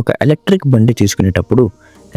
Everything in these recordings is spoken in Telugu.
ఒక ఎలక్ట్రిక్ బండి తీసుకునేటప్పుడు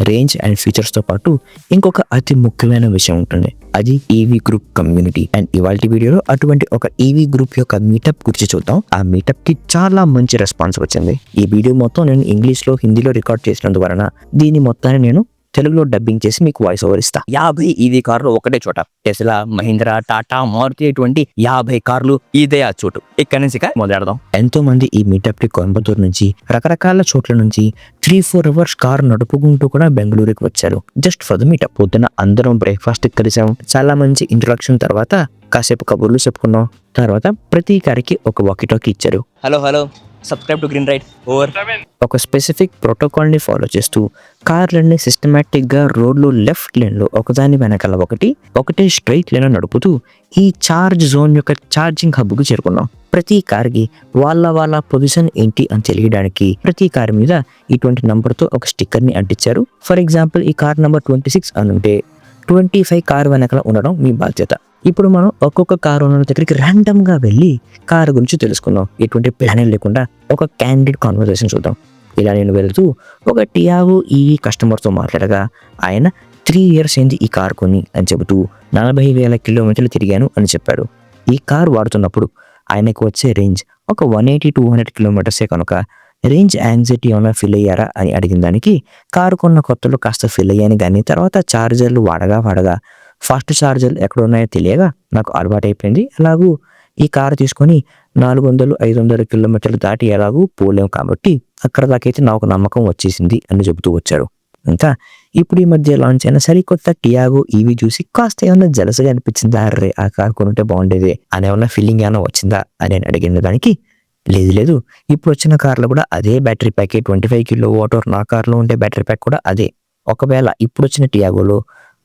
రేంజ్ అండ్ ఫీచర్స్తో పాటు ఇంకొక అతి ముఖ్యమైన విషయం ఉంటుంది. అది ఈవీ గ్రూప్ కమ్యూనిటీ. అండ్ ఇవాల్టి వీడియోలో అటువంటి ఒక ఈవీ గ్రూప్ యొక్క మీటప్ గురించి చూద్దాం. ఆ మీటప్ కి చాలా మంచి రెస్పాన్స్ వచ్చింది. ఈ వీడియో మొత్తం నేను ఇంగ్లీష్లో, హిందీలో రికార్డ్ చేసినందువలన దీని మొత్తాన్ని నేను తెలుగులో డబ్బింగ్ చేసి మీకు వాయిస్ ఓవర్ ఇస్తా. 50 ఈవీ కార్లు ఒకటే చోట. టెస్లా, మహీంద్రా, టాటా, మారుతి ఇటువంటి 50 కార్లు ఇదే ఆ చోటు. ఇక్కడ నుంచి మొదలెడదాం. ఎంతో మంది ఈ మీటప్ కి కోయంబత్తూరు నుంచి, రకరకాల చోట్ల నుంచి 3-4 అవర్స్ కార్ నడుపుకుంటూ కూడా బెంగళూరుకి వచ్చారు. Just for the meetup. పొద్దున అందరం బ్రేక్ఫాస్ట్ కలిసాం. చాలా మంచి ఇంట్రొడక్షన్ తర్వాత కాసేపు కబుర్లు చెప్పుకున్నాం. తర్వాత ప్రతి కారికి ఒక వాకీ టాకీ ఇచ్చారు. Hello subscribe to green right over. ఒక స్పెసిఫిక్ ప్రోటోకాల్ ని ఫాలో చేస్తూ కార్లన్నీ సిస్టమేటిక్ గా రోడ్లు లెఫ్ట్ లేన్ లో ఒకదాని వెనకాల ఒకటే స్ట్రైట్ లేన్ నడుపుతూ ఈ చార్జ్ జోన్ యొక్క ఛార్జింగ్ హబ్ కు చేరుకున్నాం. ప్రతి కార్ కి వాళ్ళ పొజిషన్ ఏంటి అని తెలియడానికి ప్రతి కార్ మీద ఇటువంటి నంబర్ తో ఒక స్టిక్కర్ ని అంటించారు. ఫర్ ఎగ్జాంపుల్ ఈ కార్ నంబర్ 26 అనుంటే 25 కార్ వెనకాల ఉండడం మీ బాధ్యత. ఇప్పుడు మనం ఒక్కొక్క కారు ఓనర్ దగ్గరికి ర్యాండమ్ గా వెళ్ళి కారు గురించి తెలుసుకుందాం. ఎటువంటి ప్లానింగ్ లేకుండా ఒక క్యాండిడ్ కాన్వర్సేషన్ చూద్దాం. ఇలా నేను వెళ్తూ ఒక టియాగో ఈవీ కస్టమర్తో మాట్లాడగా ఆయన 3 years అయింది ఈ కార్ కొని అని చెబుతూ 40,000 కిలోమీటర్లు తిరిగాను అని చెప్పాడు. ఈ కార్ వాడుతున్నప్పుడు ఆయనకు వచ్చే రేంజ్ ఒక 180-200 కిలోమీటర్సే కనుక రేంజ్ యాంగ్జైటీ ఏమైనా ఫీల్ అయ్యారా అని అడిగిన దానికి కారు కొన్న కొత్తలో కాస్త ఫీల్ అయ్యాను, కానీ తర్వాత ఛార్జర్లు వాడగా ఫాస్ట్ ఛార్జర్లు ఎక్కడ ఉన్నాయో తెలియగా నాకు అలవాటు అయిపోయింది. అలాగూ ఈ కారు తీసుకొని 400-500 కిలోమీటర్లు దాటి ఎలాగూ పోలేం కాబట్టి అక్కడ దాకైతే నాకు నమ్మకం వచ్చేసింది అని చెబుతూ వచ్చారు. ఇంకా ఇప్పుడు ఈ మధ్య లాంచ్ అయిన సరికొత్త టియాగో ఈవీ చూసి కాస్త ఏమన్నా జలసగా అనిపించిందా, అర్రే ఆ కారు కొనుంటే బాగుండేది అని ఏమన్నా ఫీలింగ్ ఏమైనా వచ్చిందా అని అడిగిన దానికి లేదు, ఇప్పుడు వచ్చిన కార్లో కూడా అదే బ్యాటరీ ప్యాక్, 25 kW. నా కార్లో ఉండే బ్యాటరీ ప్యాక్ కూడా అదే. ఒకవేళ ఇప్పుడు వచ్చిన టియాగోలో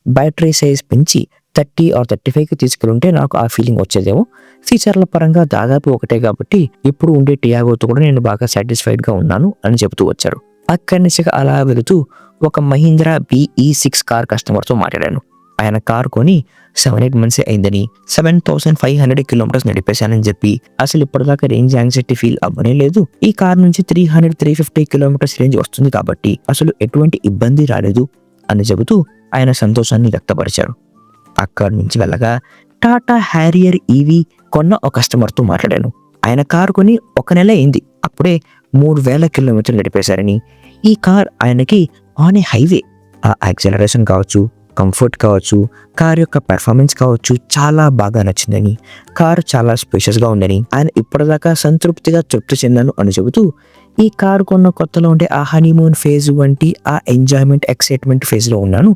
బ్యాటరీ సైజ్ పెంచి 30 or 35కి తీసుకెళ్ళుంటే నాకు ఆ ఫీలింగ్ వచ్చేదేమో. ఫీచర్ల పరంగా దాదాపు ఒకటే కాబట్టి ఇప్పుడు ఉండే టియాగోతో కూడా నేను బాగా సాటిస్ఫైడ్ గా ఉన్నాను అని చెబుతూ వచ్చారు. అక్కడి నుంచి అలా వెళుతూ ఒక మహీంద్రా BE6 కార్ కస్టమర్తో మాట్లాడాను. ఆయన కార్ కొని 7-8 months అయిందని, 7,500 కిలోమీటర్స్ నడిపేశానని చెప్పి అసలు ఇప్పటిదాకా రేంజ్ యాంగ్జైటీ ఫీల్ అవ్వనే లేదు. ఈ కార్ నుంచి 300-350 కిలోమీటర్స్ రేంజ్ వస్తుంది కాబట్టి అసలు ఎటువంటి ఇబ్బంది రాలేదు అని చెబుతూ ఆయన సంతోషాన్ని వ్యక్తపరిచారు. అక్కడి నుంచి వెళ్ళగా టాటా హ్యారియర్ ఈవీ కొన్న ఒక కస్టమర్తో మాట్లాడాను. ఆయన కారు కొని 1 నెల అయింది. అప్పుడే 3,000 కిలోమీటర్లు నడిపేశారని, ఈ కార్ ఆయనకి ఆన్ ఏ హైవే ఆ యాక్సెలరేషన్ కావచ్చు, కంఫర్ట్ కావచ్చు, కార్ యొక్క పెర్ఫార్మెన్స్ కావచ్చు చాలా బాగా నచ్చిందని, కార్ చాలా స్పేషియస్గా ఉందని, ఆయన ఇప్పటిదాకా సంతృప్తిగా తృప్తి చెందాను అని చెబుతూ ఈ కారు కొన్న కొత్తలో ఉండే ఆ హనీమూన్ ఫేజ్ వంటి ఆ ఎంజాయ్మెంట్, ఎక్సైట్మెంట్ ఫేజ్లో ఉన్నాను.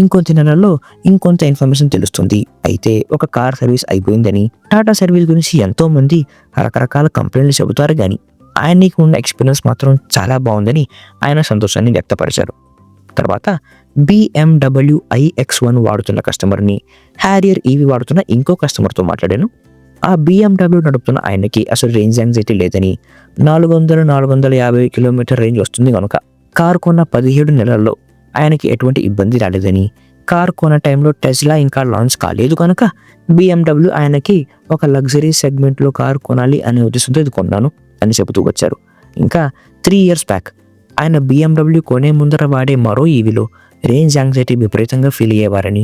ఇంకొంత నెలల్లో ఇంకొంత ఇన్ఫర్మేషన్ తెలుస్తుంది. అయితే ఒక కార్ సర్వీస్ అయిపోయిందని, టాటా సర్వీస్ గురించి ఎంతో మంది రకరకాల కంప్లైంట్లు చెబుతారు, కానీ ఆయనకి ఉన్న ఎక్స్పీరియన్స్ మాత్రం చాలా బాగుందని ఆయన సంతోషాన్ని వ్యక్తపరిచారు. తర్వాత BMW iX1 వాడుతున్న కస్టమర్ని, హ్యారియర్ ఈవీ వాడుతున్న ఇంకో కస్టమర్తో మాట్లాడాను. ఆ BMW నడుపుతున్న ఆయనకి అసలు రేంజ్ యాంగ్జైటీ లేదని, 400-450 కిలోమీటర్ రేంజ్ వస్తుంది కనుక కారు కొన్న 17 నెలల్లో ఆయనకి ఎటువంటి ఇబ్బంది రాలేదని, కారు కొన్న టైంలో టెస్లా ఇంకా లాంచ్ కాలేదు కనుక BMW ఆయనకి ఒక లగ్జరీ సెగ్మెంట్లో కారు కొనాలి అనే ఉద్దేశంతో ఇది కొన్నాను అని చెబుతూ వచ్చారు. ఇంకా 3 years బ్యాక్ ఆయన BMW కొనే ముందర వాడే మరో ఈవీలో రేంజ్ యాంగ్జైటీ విపరీతంగా ఫీల్ అయ్యేవారని,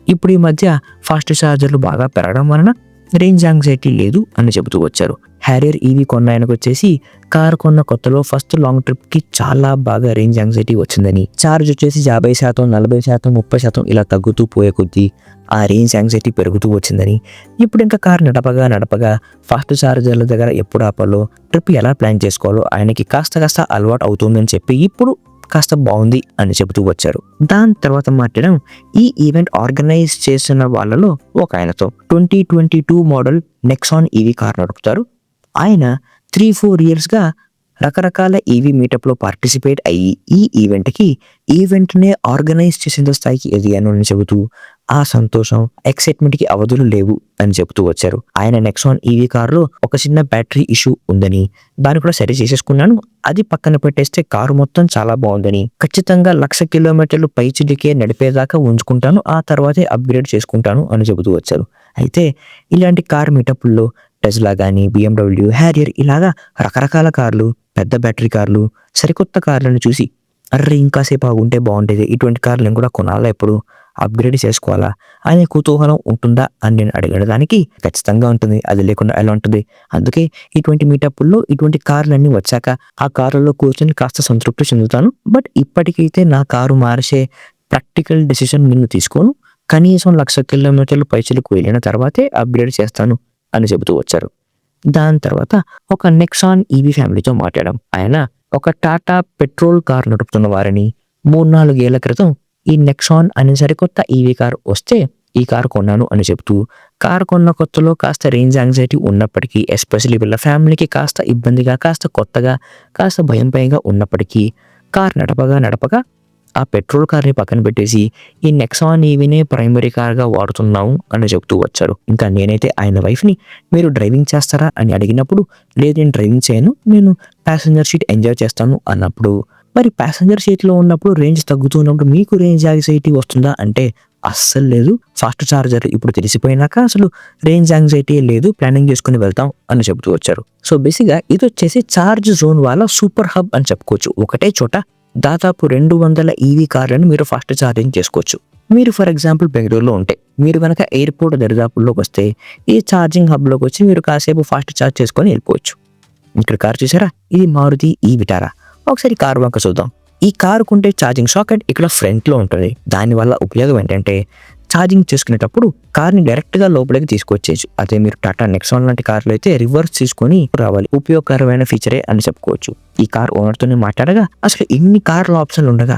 ఇప్పుడు ఈ మధ్య ఫాస్ట్ ఛార్జర్లు బాగా పెరగడం వలన రేంజ్ యాంగ్జైటీ లేదు అని చెబుతూ వచ్చారు. హ్యారియర్ ఈవీ కొన్న ఆయనకు వచ్చేసి కారు కొన్న కొత్తలో ఫస్ట్ లాంగ్ ట్రిప్ కి చాలా బాగా రేంజ్ యాంగ్జైటీ వచ్చిందని, ఛార్జ్ వచ్చేసి 50%, 40%, 30% ఇలా తగ్గుతూ పోయే కొద్దీ ఆ రేంజ్ యాంగ్జైటీ పెరుగుతూ వచ్చిందని, ఇప్పుడు ఇంకా కారు నడపగా ఫాస్ట్ ఛార్జర్ల దగ్గర ఎప్పుడు ఆపాలో, ట్రిప్ ఎలా ప్లాన్ చేసుకోవాలో ఆయనకి కాస్త అలవాటు అవుతుందని చెప్పి ఇప్పుడు కాస్త బాగుంది అని చెబుతూ వచ్చారు. దాని తర్వాత మాట్లాడడం ఈ ఈవెంట్ ఆర్గనైజ్ చేసిన వాళ్ళలో ఒక ఆయనతో. 2022 మోడల్ నెక్సాన్ ఈవీ కార్ నడుపుతారు. ఆయన 3-4 yearsగా రకరకాల ఈవీ మీటప్లో పార్టిసిపేట్ అయ్యి ఈ ఈవెంట్నే ఆర్గనైజ్ చేసేంత స్థాయికి ఎదిగాను అని చెబుతూ ఆ సంతోషం, ఎక్సైట్మెంట్కి అవధులు లేవు అని చెబుతూ వచ్చారు. ఆయన నెక్సాన్ ఈవీ కార్లో ఒక చిన్న బ్యాటరీ ఇష్యూ ఉందని, దాన్ని కూడా సరి చేసేసుకున్నాను, అది పక్కన పెట్టేస్తే కారు మొత్తం చాలా బాగుందని, ఖచ్చితంగా 1,00,000 కిలోమీటర్లు పైచిడికే నడిపేదాకా ఉంచుకుంటాను, ఆ తర్వాతే అప్గ్రేడ్ చేసుకుంటాను అని చెబుతూ వచ్చారు. అయితే ఇలాంటి కార్ మీటప్ల్లో టెస్లా కానీ, BMW, హ్యారియర్ ఇలాగా రకరకాల కార్లు పెద్ద బ్యాటరీ కార్లు, సరికొత్త కార్లను చూసి అర్రే ఇంకాసేపు ఆగుంటే బాగుండేది, ఇటువంటి కార్లను కూడా కొనాలా, ఎప్పుడు అప్గ్రేడ్ చేసుకోవాలా అనే కుతూహలం ఉంటుందా అని నేను అడగడానికి ఖచ్చితంగా ఉంటుంది. అది లేకుండా ఎలా ఉంటుంది? అందుకే ఇటువంటి మీటప్పుల్లో ఇటువంటి కార్లన్నీ వచ్చాక ఆ కారులో కూర్చొని కాస్త సంతృప్తి చెందుతాను. బట్ ఇప్పటికైతే నా కారు మార్చే ప్రాక్టికల్ డెసిషన్ నేను తీసుకోను. కనీసం 1,00,000 కిలోమీటర్లు పైచలకు వెళ్ళిన తర్వాతే అప్గ్రేడ్ చేస్తాను అని చెబుతూ వచ్చారు. దాని తర్వాత ఒక నెక్సాన్ ఈవీ ఫ్యామిలీతో మాట్లాడాం. ఆయన ఒక టాటా పెట్రోల్ కార్ నడుపుతున్న వారిని 3-4 ఏళ్ల క్రితం ఈ నెక్సాన్ అనే సరికొత్త ఈవీ కార్ వస్తే ఈ కార్ కొన్నాను అని చెప్తూ, కార్ కొన్న కొత్తలో కాస్త రేంజ్ యాంగ్జైటీ ఉన్నప్పటికీ, ఎస్పెషల్లీ వీళ్ళ ఫ్యామిలీకి కాస్త ఇబ్బందిగా, కాస్త కొత్తగా, కాస్త భయంగా ఉన్నప్పటికీ కార్ నడపగా ఆ పెట్రోల్ కార్ని పక్కన పెట్టేసి ఈ నెక్సాన్ ఈవీనే ప్రైమరీ కార్గా వాడుతున్నాము అని చెప్తూ వచ్చారు. ఇంకా నేనైతే ఆయన వైఫ్ని మీరు డ్రైవింగ్ చేస్తారా అని అడిగినప్పుడు, లేదు నేను డ్రైవింగ్ చేయను, నేను ప్యాసింజర్ సీట్ ఎంజాయ్ చేస్తాను అన్నప్పుడు, మరి ప్యాసింజర్ సీట్లో ఉన్నప్పుడు రేంజ్ తగ్గుతున్నప్పుడు మీకు రేంజ్ యాంగ్జైటీ వస్తుందా అంటే అస్సలు లేదు. ఫాస్ట్ చార్జర్ ఇప్పుడు తెలిసిపోయినాక అసలు రేంజ్ యాంగ్జైటీ లేదు, ప్లానింగ్ చేసుకుని వెళ్తాం అని చెబుతూ వచ్చారు. సో బేసిక్గా ఇది వచ్చేసి చార్జ్ జోన్ వాళ్ళ సూపర్ హబ్ అని చెప్పుకోవచ్చు. ఒకటే చోట దాదాపు 200 ఈవీ కార్లను మీరు ఫాస్ట్ ఛార్జింగ్ చేసుకోవచ్చు. మీరు ఫర్ ఎగ్జాంపుల్ బెంగళూరులో ఉంటే మీరు కనుక ఎయిర్పోర్ట్ దరిదాపుల్లోకి వస్తే ఈ ఛార్జింగ్ హబ్లోకి వచ్చి మీరు కాసేపు ఫాస్ట్ ఛార్జ్ చేసుకొని వెళ్ళిపోవచ్చు. ఇక్కడ కార్ చూసారా, ఇది మారుతి ఈ విటారా. ఒకసారి కారు వంక చూద్దాం. ఈ కారుకుంటే ఛార్జింగ్ సాకెట్ ఇక్కడ ఫ్రంట్లో ఉంటుంది. దానివల్ల ఉపయోగం ఏంటంటే ఛార్జింగ్ చేసుకునేటప్పుడు కార్ని డైరెక్ట్గా లోపలికి తీసుకొచ్చేయచ్చు. అదే మీరు టాటా నెక్సాన్ లాంటి కార్లు అయితే రివర్స్ తీసుకొని రావాలి. ఉపయోగకరమైన ఫీచరే అని చెప్పుకోవచ్చు. ఈ కార్ ఓనర్తోనే మాట్లాడగా అసలు ఇన్ని కార్ల ఆప్షన్లు ఉండగా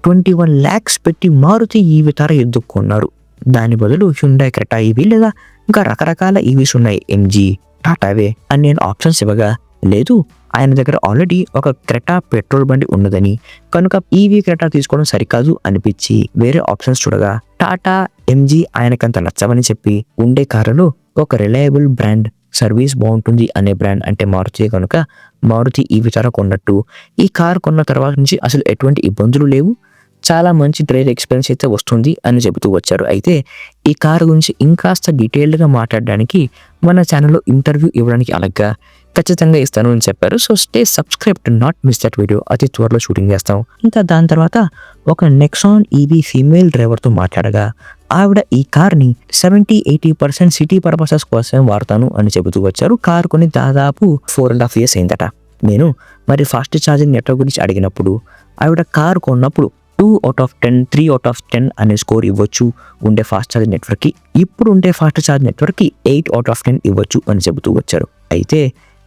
21 lakhs పెట్టి మారుతి ఈ విటారా ఎందుకు కొన్నారు, దాని బదులు హ్యుండాయ్ క్రెటా ఈవీ లేదా ఇంకా రకరకాల ఈవీస్ ఉన్నాయి, ఎంజీ, టాటావే అని నేను ఆప్షన్స్ ఇవ్వగా, లేదు ఆయన దగ్గర ఆల్రెడీ ఒక క్రెటా పెట్రోల్ బండి ఉన్నదని, కనుక ఈవీ క్రెటా తీసుకోవడం సరికాదు అనిపించి వేరే ఆప్షన్స్ చూడగా టాటా, ఎంజీ ఆయనకంత నచ్చవని చెప్పి ఉండే కారులో ఒక రిలయబుల్ బ్రాండ్, సర్వీస్ బాగుంటుంది అనే బ్రాండ్ అంటే మారుతి, కనుక మారుతి ఈ విటారా కొన్నట్టు. ఈ కారు కొన్న తర్వాత నుంచి అసలు ఎటువంటి ఇబ్బందులు లేవు, చాలా మంచి డ్రైవ్ ఎక్స్పీరియన్స్ అయితే వస్తుంది అని చెబుతూ వచ్చారు. అయితే ఈ కారు గురించి ఇంకాస్త డీటెయిల్డ్గా మాట్లాడడానికి మన ఛానల్లో ఇంటర్వ్యూ ఇవ్వడానికి అలాగా ఖచ్చితంగా ఇస్తాను అని చెప్పారు. So stay subscribe to not miss that video. అతి త్వరలో షూటింగ్ చేస్తాం. ఇంకా దాని తర్వాత ఒక నెక్సాన్ ఈవీ ఫీమేల్ డ్రైవర్తో మాట్లాడగా ఆవిడ ఈ కార్ని 70-80% సిటీ పర్పసెస్ కోసం వాడతాను అని చెబుతూ వచ్చారు. కారు కొని దాదాపు 4.5 years అయిందట. నేను మరి ఫాస్ట్ ఛార్జింగ్ నెట్వర్క్ గురించి అడిగినప్పుడు ఆవిడ కారు కొన్నప్పుడు 2 out of 10, 3 out of 10 అనే స్కోర్ ఇవ్వచ్చు ఉండే ఫాస్ట్ ఛార్జింగ్ నెట్వర్క్కి. ఇప్పుడు ఉండే ఫాస్ట్ ఛార్జ్ నెట్వర్క్కి 8 out of 10 ఇవ్వచ్చు అని చెబుతూ వచ్చారు. అయితే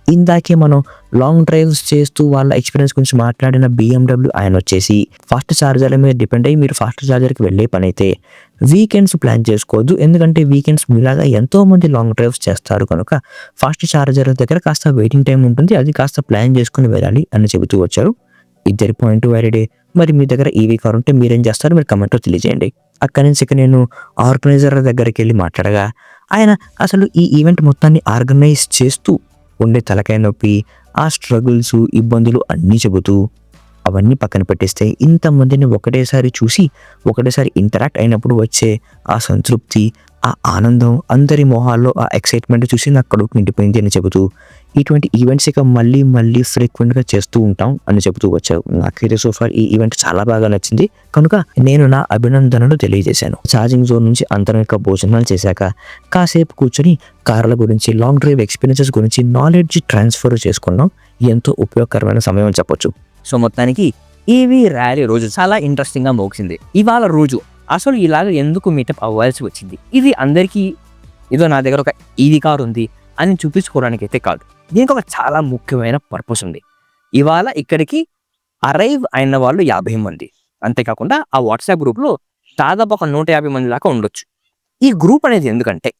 ఇందాకే మనం లాంగ్ డ్రైవ్స్ చేస్తూ వాళ్ళ ఎక్స్పీరియన్స్ గురించి మాట్లాడిన BMW ఆయన వచ్చేసి ఫాస్ట్ ఛార్జర్ల మీద డిపెండ్ అయ్యి మీరు ఫాస్ట్ ఛార్జర్కి వెళ్ళే పని అయితే వీకెండ్స్ ప్లాన్ చేసుకోవద్దు. ఎందుకంటే వీకెండ్స్ మీలాగా ఎంతోమంది లాంగ్ డ్రైవ్స్ చేస్తారు కనుక ఫాస్ట్ ఛార్జర్ దగ్గర కాస్త వెయిటింగ్ టైం ఉంటుంది, అది కాస్త ప్లాన్ చేసుకుని వెళ్ళాలి అని చెబుతూ వచ్చారు. ఇద్దరి పాయింట్ వ్యాలిడే. మరి మీ దగ్గర ఈవీ కార్ ఉంటే మీరేం చేస్తారు మీరు కమెంట్లో తెలియజేయండి. అక్కడి నుంచి ఇక నేను ఆర్గనైజర్ దగ్గరికి వెళ్ళి మాట్లాడగా ఆయన అసలు ఈ ఈవెంట్ మొత్తాన్ని ఆర్గనైజ్ చేస్తూ ఉండే తలకాయ నొప్పి, ఆ స్ట్రగుల్స్, ఇబ్బందులు అన్నీ చెబుతూ అవన్నీ పక్కన పెట్టేస్తే ఇంతమందిని ఒకటేసారి చూసి ఒకటేసారి ఇంటరాక్ట్ అయినప్పుడు వచ్చే ఆ సంతృప్తి, ఆ ఆనందం, అందరి మొహాల్లో ఆ ఎక్సైట్మెంట్ చూసి నాకు కడుపు నిండిపోయింది అని చెబుతూ ఇటువంటి ఈవెంట్స్ ఇక మళ్ళీ ఫ్రీక్వెంట్గా చేస్తూ ఉంటాం అని చెబుతూ వచ్చారు. నాకైతే సోఫార్ ఈ ఈవెంట్ చాలా బాగా నచ్చింది కనుక నేను నా అభినందనలు తెలియజేశాను. ఛార్జింగ్ జోన్ నుంచి అంతర్గత భోజనాలు చేశాక కాసేపు కూర్చొని కార్ల గురించి, లాంగ్ డ్రైవ్ ఎక్స్పీరియన్సెస్ గురించి నాలెడ్జ్ ట్రాన్స్ఫర్ చేసుకున్నాం. ఎంతో ఉపయోగకరమైన సమయం అని చెప్పొచ్చు. సో మొత్తానికి ఈవీ ర్యాలీ రోజు చాలా ఇంట్రెస్టింగ్గా మోగింది. ఇవాళ రోజు అసలు ఇలాగ ఎందుకు మీటప్ అవ్వాల్సి వచ్చింది, ఇది అందరికీ ఏదో నా దగ్గర ఒక ఈవీ కార్ ఉంది అని చూపించుకోవడానికి అయితే కాదు. దీనికి ఒక చాలా ముఖ్యమైన పర్పస్ ఉంది. ఇవాళ ఇక్కడికి అరైవ్ అయిన వాళ్ళు 50 మంది, అంతేకాకుండా ఆ వాట్సాప్ గ్రూప్లో దాదాపు ఒక 150 మంది దాకా ఉండొచ్చు. ఈ గ్రూప్ అనేది ఎందుకంటే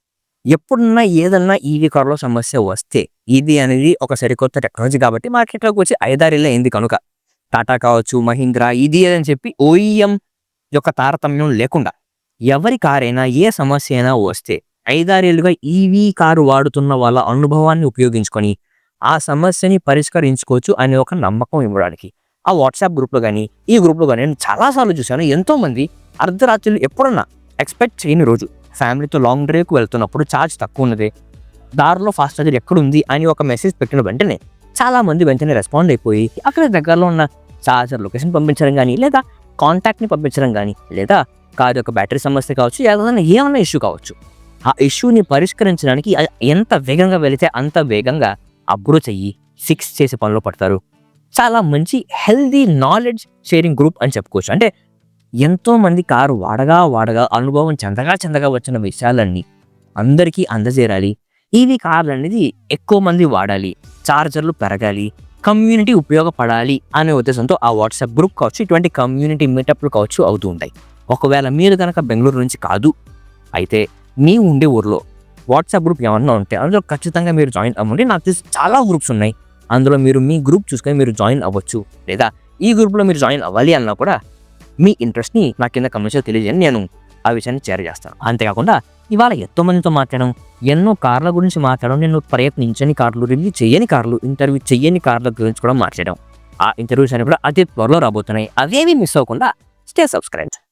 ఎప్పుడున్నా ఏదన్నా ఈవీ కార్లో సమస్య వస్తే ఇది అనేది ఒక సరికొత్త టెక్నాలజీ కాబట్టి మార్కెట్లోకి వచ్చి 5-6 ఏళ్ళ అయింది కనుక టాటా కావచ్చు, మహీంద్రా, ఇది అని చెప్పి ఓఈఎం యొక్క తారతమ్యం లేకుండా ఎవరి కారైనా ఏ సమస్య అయినా వస్తే 5-6 ఏళ్ళుగా ఈవీ కారు వాడుతున్న వాళ్ళ అనుభవాన్ని ఉపయోగించుకొని ఆ సమస్యని పరిష్కరించుకోవచ్చు అనే ఒక నమ్మకం ఇవ్వడానికి ఆ వాట్సాప్ గ్రూప్లో కానీ ఈ గ్రూప్లో కానీ నేను చాలాసార్లు చూశాను. ఎంతోమంది అర్ధరాత్రులు ఎప్పుడన్నా ఎక్స్పెక్ట్ చేయని రోజు ఫ్యామిలీతో లాంగ్ డ్రైవ్కి వెళ్తున్నప్పుడు ఛార్జ్ తక్కువ ఉన్నది, దారిలో ఫాస్ట్ ఛార్జర్ ఎక్కడుంది అని ఒక మెసేజ్ పెట్టిన వెంటనే చాలా మంది వెంటనే రెస్పాండ్ అయిపోయి అక్కడ దగ్గరలో ఉన్న చార్జర్ లొకేషన్ పంపించడం కానీ, లేదా కాంటాక్ట్ని పంపించడం కానీ, లేదా కారు యొక్క బ్యాటరీ సమస్య కావచ్చు, ఏమైనా ఇష్యూ కావచ్చు, ఆ ఇష్యూని పరిష్కరించడానికి ఎంత వేగంగా వెళితే అంత వేగంగా అప్రోచ్ అయ్యి ఫిక్స్ చేసే పనిలో పడతారు. చాలా మంచి హెల్దీ నాలెడ్జ్ షేరింగ్ గ్రూప్ అని చెప్పుకోవచ్చు. అంటే ఎంతోమంది కారు వాడగా అనుభవం చెందగా వచ్చిన విషయాలన్నీ అందరికీ అందజేరాలి. ఈవీ కార్లు అనేది ఎక్కువ మంది వాడాలి, చార్జర్లు పెరగాలి, కమ్యూనిటీ ఉపయోగపడాలి అనే ఉద్దేశంతో ఆ వాట్సాప్ గ్రూప్ కావచ్చు, ఇటువంటి కమ్యూనిటీ మీటప్లు కావచ్చు అవుతూ ఉంటాయి. ఒకవేళ మీరు కనుక బెంగళూరు నుంచి కాదు అయితే మీ ఉండే ఊర్లో వాట్సాప్ గ్రూప్ ఏమన్నా ఉంటే అందులో ఖచ్చితంగా మీరు జాయిన్ అవ్వండి. నాకు తెలిసి చాలా గ్రూప్స్ ఉన్నాయి, అందులో మీరు మీ గ్రూప్ చూసుకొని మీరు జాయిన్ అవ్వచ్చు. లేదా ఈ గ్రూప్లో మీరు జాయిన్ అవ్వాలి అన్నా కూడా మీ ఇంట్రెస్ట్ని నా కింద కమెంట్స్లో తెలియజేయండి, నేను ఆ విషయాన్ని షేర్ చేస్తాను. అంతేకాకుండా ఇవాళ ఎంతో మందితో మాట్లాడడం, ఎన్నో కార్ల గురించి మాట్లాడడం, నేను ప్రయత్నించని కార్లు, రివ్యూ చేయని కార్లు, ఇంటర్వ్యూ చేయని కార్ల గురించి కూడా మాట్లాడడం. ఆ ఇంటర్వ్యూస్ అని కూడా అతి త్వరలో రాబోతున్నాయి. అవేమీ మిస్ అవ్వకుండా స్టే సబ్స్క్రైబ్.